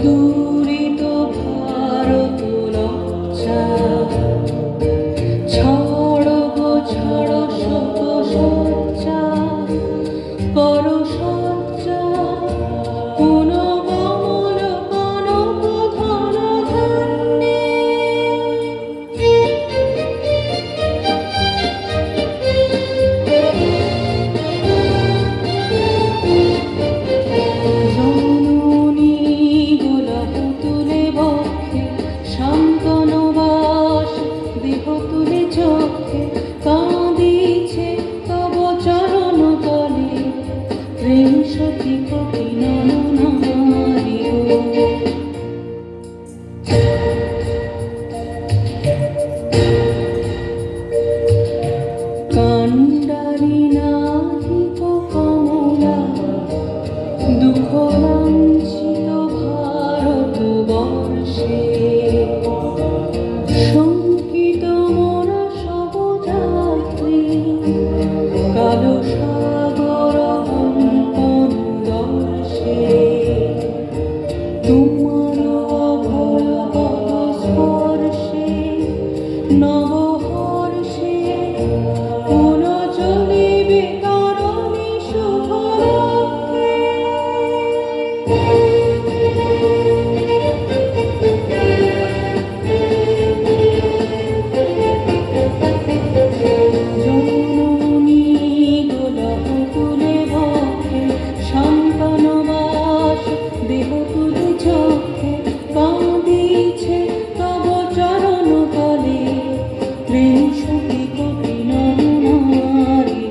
দুরিত ভারত লজ্জা ছাড়ো গো ছাড়ো শত সজ্জা কর সজ্জা পুনঃকমল কনক ধন ধান্যে কাঁদিছে তব চরণ তলে ত্রিংশতি কোটি নরনারী কাণ্ডারি নাহিক কমলা দুঃখ লাঞ্ছিত ভারতবর্ষে শঙ্কিত মোরা সব যাত্রী কালো সাগর কম্পন দর্শে তোমার অভয় পদ স্পর্শে নবহর্ষে পুনঃচলিবে তরণী শুভলক্ষে কাঁদিছে তব চরণ তলে ত্রিংশতি কোটি নরনারী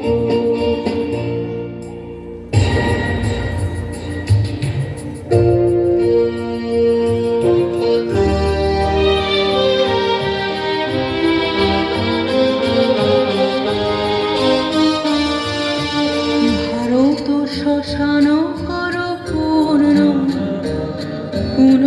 ভারত শ্মশান কর পূর্ণ পুনঃ